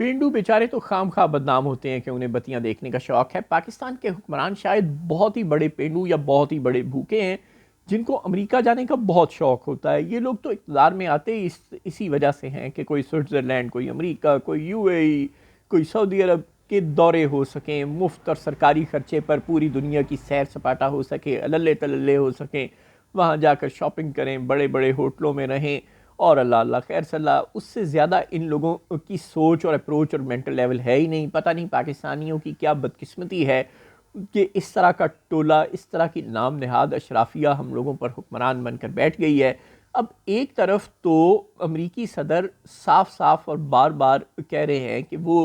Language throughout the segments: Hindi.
पेंडू बेचारे तो खामखा बदनाम होते हैं कि उन्हें बत्तियां देखने का शौक है। पाकिस्तान के हुक्मरान शायद बहुत ही बड़े पेंडू या बहुत ही बड़े भूखे हैं, जिनको अमेरिका जाने का बहुत शौक होता है। ये लोग तो इक़्तिदार में आते ही इसी वजह से हैं कि कोई स्विट्ज़रलैंड, कोई अमेरिका, कोई यूएई, कोई सऊदी अरब के दौरे हो सकें, मुफ्त और सरकारी खर्चे पर पूरी दुनिया की सैर सपाटा हो सके, अल्ले तल्ले हो सकें, वहाँ जाकर शॉपिंग करें, बड़े बड़े होटलों में रहें। और अल्लाह अल्लाह खैर सल्ला, उससे ज़्यादा इन लोगों की सोच और अप्रोच और मेंटल लेवल है ही नहीं। पता नहीं पाकिस्तानियों की क्या बदकिस्मती है कि इस तरह का टोला, इस तरह की नाम नहाद अशराफिया हम लोगों पर हुक्मरान बनकर बैठ गई है। अब एक तरफ तो अमरीकी सदर साफ साफ और बार बार कह रहे हैं कि वो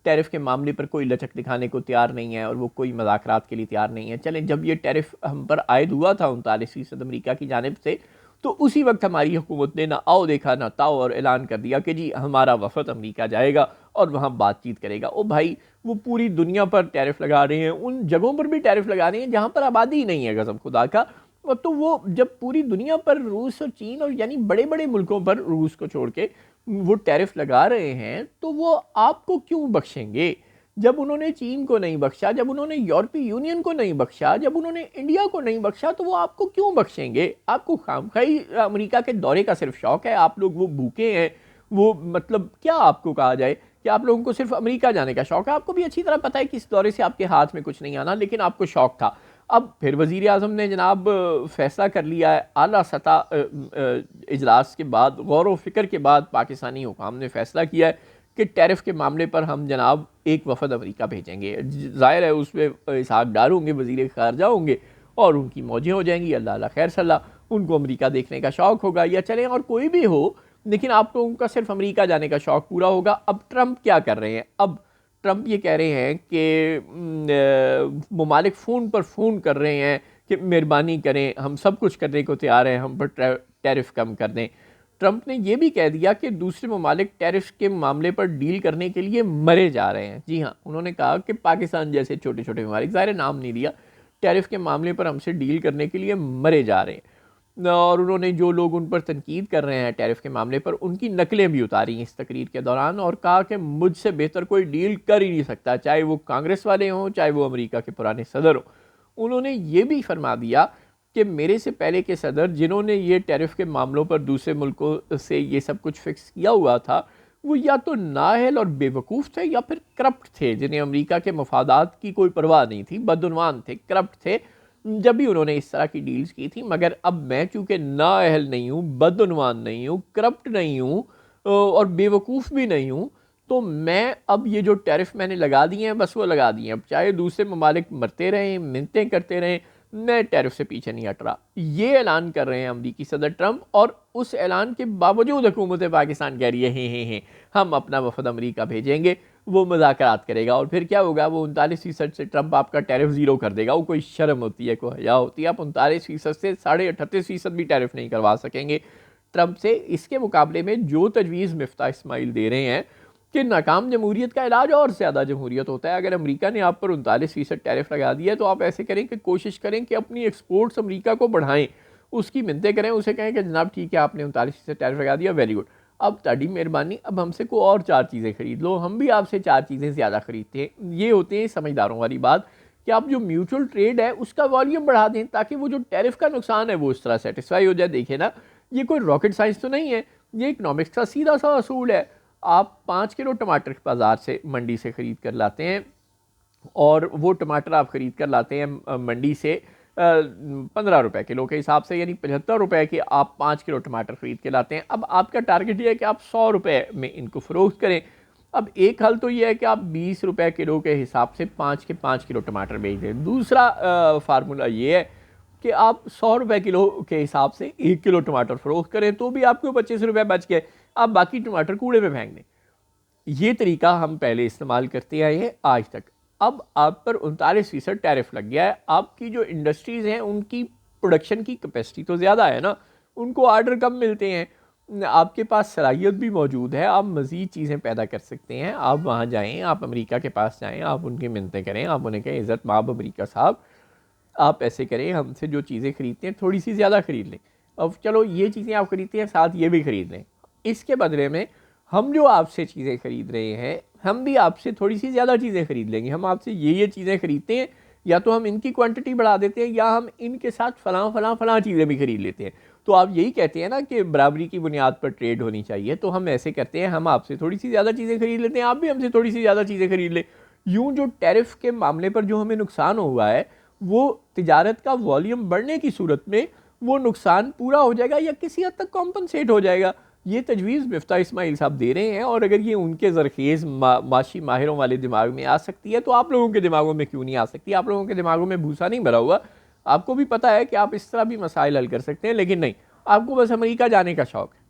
टैरिफ के मामले पर कोई लचक दिखाने को तैयार नहीं है और वो कोई मज़ाकरात के लिए तैयार नहीं है। चलें, जब ये टैरिफ हम पर आयद हुआ था 39% अमरीका की जानिब से, तो उसी वक्त हमारी हुकूमत ने ना आओ देखा ना ताओ और ऐलान कर दिया कि जी हमारा वफद अमेरिका जाएगा और वहाँ बातचीत करेगा। ओ भाई, वो पूरी दुनिया पर टैरिफ लगा रहे हैं, उन जगहों पर भी टैरिफ लगा रहे हैं जहाँ पर आबादी ही नहीं है, कसम खुदा का। और तो वो जब पूरी दुनिया पर रूस और चीन और यानी बड़े बड़े मुल्कों पर, रूस को छोड़ के, वो टैरिफ लगा रहे हैं, तो वो आपको क्यों बख्शेंगे? जब उन्होंने चीन को नहीं बख्शा, जब उन्होंने यूरोपीय यूनियन को नहीं बख्शा, जब उन्होंने इंडिया को नहीं बख्शा, तो वो आपको क्यों बख्शेंगे? आपको खामखाई अमेरिका के दौरे का सिर्फ शौक है, आप लोग वो भूखे हैं। वो मतलब क्या आपको कहा जाए कि आप लोगों को सिर्फ अमेरिका जाने का शौक है? आपको भी अच्छी तरह पता है कि इस दौरे से आपके हाथ में कुछ नहीं आना, लेकिन आपको शौक था। अब फिर वज़ीर आज़म ने जनाब फैसला कर लिया है, आला सतह इजलास के बाद, गौर व फिक्र के बाद पाकिस्तानी हुकाम ने फैसला किया है कि टैरिफ के मामले पर हम जनाब एक वफद अमेरिका भेजेंगे। ज़ाहिर है उसमें इसहाक डार होंगे, वज़ीर ख़ारजा होंगे, और उनकी मौजें हो जाएंगी। अल्लाह अल्लाह खैर सल्ला, उनको अमेरिका देखने का शौक़ होगा, या चलें और कोई भी हो, लेकिन आप लोगों का सिर्फ अमेरिका जाने का शौक़ पूरा होगा। अब ट्रंप क्या कर रहे हैं? अब ट्रंप ये कह रहे हैं कि ममालिक फ़ोन पर फ़ोन कर रहे हैं कि मेहरबानी करें, हम सब कुछ करने को तैयार हैं, हम पर टैरिफ कम कर दें। ट्रंप ने यह भी कह दिया कि दूसरे ममालिक टैरिफ के मामले पर डील करने के लिए मरे जा रहे हैं। जी हाँ, उन्होंने कहा कि पाकिस्तान जैसे छोटे छोटे ममालिक, ज़ाहिर नाम नहीं लिया, टैरिफ के मामले पर हमसे डील करने के लिए मरे जा रहे हैं। और उन्होंने जो लोग उन पर तनकीद कर रहे हैं टैरिफ के मामले पर, उनकी नकलें भी उतारी इस तकरीर के दौरान, और कहा कि मुझसे बेहतर कोई डील कर ही नहीं सकता, चाहे वो कांग्रेस वाले हों, चाहे वो अमेरिका के पुराने सदर हों। उन्होंने ये भी फरमा दिया कि मेरे से पहले के सदर, जिन्होंने ये टैरिफ के मामलों पर दूसरे मुल्कों से ये सब कुछ फिक्स किया हुआ था, वो या तो नाअहल और बेवकूफ़ थे या फिर करप्ट थे, जिन्हें अमेरिका के मफादात की कोई परवाह नहीं थी, बदउनवान थे, करप्ट थे, जब भी उन्होंने इस तरह की डील्स की थी। मगर अब मैं चूँकि नाअहल नहीं हूँ, बदउनवान नहीं हूँ, करप्ट नहीं हूँ और बेवकूफ़ भी नहीं हूँ, तो मैं अब ये जो टैरिफ मैंने लगा दिए हैं, बस वो लगा दिए हैं। अब चाहे दूसरे ममालिक मरते रहें, मिन्नतें करते रहें, मैं टैरिफ से पीछे नहीं हट रहा। ये ऐलान कर रहे हैं अमरीकी सदर ट्रंप, और उस ऐलान के बावजूद हुकूमत पाकिस्तान कह रही है हे हम अपना वफद अमरीका भेजेंगे, वो मुज़ाकरात करेगा। और फिर क्या होगा? वो 39% से ट्रंप आपका टैरिफ ज़ीरो कर देगा। वो कोई शर्म होती है, कोई हया होती है? आप 39% से 38.5% भी टैरिफ नहीं करवा सकेंगे ट्रंप से। इसके मुकाबले में जो तजवीज़ मिफ्ता इस्माइल दे रहे हैं कि नाकाम जमहूरियत का इलाज और ज़्यादा जमहूरियत होता है। अगर अमेरिका ने आप पर 39% टैरिफ लगा दिया, तो आप ऐसे करें कि कोशिश करें कि अपनी एक्सपोर्ट्स अमेरिका को बढ़ाएं, उसकी मिन्नतें करें, उसे कहें कि जनाब ठीक है, आपने 39% टैरिफ लगा दिया, वेरी गुड, अब ताड़ी मेहरबानी, अब हमसे को और 4 चीज़ें खरीद लो, हम भी आपसे 4 चीज़ें ज़्यादा खरीदते हैं। ये होते हैं समझदारों वाली बात कि आप जो म्यूचुअल ट्रेड है उसका वॉल्यूम बढ़ा दें, ताकि वो जो टैरिफ का नुकसान है वो इस तरह सेटिस्फाई हो जाए। देखिए ना, ये कोई रॉकेट साइंस तो नहीं है, ये इकनॉमिक्स का सीधा सा असूल है। आप 5 किलो टमाटर बाज़ार से, मंडी से ख़रीद कर लाते हैं, और वो टमाटर आप ख़रीद कर लाते हैं मंडी से 15 रुपए किलो के हिसाब से, यानी 75 रुपए के आप 5 किलो टमाटर ख़रीद के लाते हैं। अब आपका टारगेट ये है कि आप 100 रुपए में इनको फ़रोख्त करें। अब एक हल तो ये है कि आप 20 रुपए किलो के हिसाब से 5 के 5 किलो टमाटर बेच दें। दूसरा फार्मूला ये है कि आप 100 रुपए किलो के हिसाब से 1 किलो टमाटर फ़रोख्त करें, तो भी आपको 25 रुपए बच गए, आप बाकी टमाटर कूड़े में फेंक दें। ये तरीका हम पहले इस्तेमाल करते आए हैं आज तक। अब आप पर 39% टैरिफ लग गया है। आपकी जो इंडस्ट्रीज़ हैं उनकी प्रोडक्शन की कैपेसिटी तो ज़्यादा है ना, उनको आर्डर कम मिलते हैं, आपके पास सलाहियत भी मौजूद है, आप मज़ीद चीज़ें पैदा कर सकते हैं। आप वहाँ जाएँ, आप अमेरिका के पास जाएँ, आप उनकी मिन्नतें करें, आप उन्हें कहें इज़्ज़त माब अमेरिका साहब, आप ऐसे करें, हमसे जो चीज़ें ख़रीदते हैं थोड़ी सी ज़्यादा ख़रीद लें। अब चलो ये चीज़ें आप ख़रीदते हैं, साथ ये भी ख़रीद लें, इसके बदले में हम जो आपसे चीज़ें खरीद रहे हैं, हम भी आपसे थोड़ी सी ज़्यादा चीज़ें खरीद लेंगे। हम आपसे ये चीज़ें खरीदते हैं, या तो हम इनकी क्वांटिटी बढ़ा देते हैं, या हम इनके साथ फलां फलां फलां चीज़ें भी खरीद लेते हैं। तो आप यही कहते हैं ना कि बराबरी की बुनियाद पर ट्रेड होनी चाहिए, तो हम ऐसे करते हैं, हम आपसे थोड़ी सी ज़्यादा चीज़ें खरीद लेते हैं, आप भी हमसे थोड़ी सी ज़्यादा चीज़ें खरीद लें। यूं जो टैरिफ के मामले पर जो हमें नुकसान हुआ है, वो तिजारत का वॉल्यूम बढ़ने की सूरत में वो नुकसान पूरा हो जाएगा या किसी हद तक कॉम्पनसेट हो जाएगा। ये तजवीज़ मिफ्ता इस्माइल साहब दे रहे हैं, और अगर ये उनके ज़रखेज़ माशी माहिरों वाले दिमाग में आ सकती है, तो आप लोगों के दिमागों में क्यों नहीं आ सकती? आप लोगों के दिमागों में भूसा नहीं भरा हुआ? आपको भी पता है कि आप इस तरह भी मसाइल हल कर सकते हैं, लेकिन नहीं, आपको बस अमेरिका जाने का शौक़ है।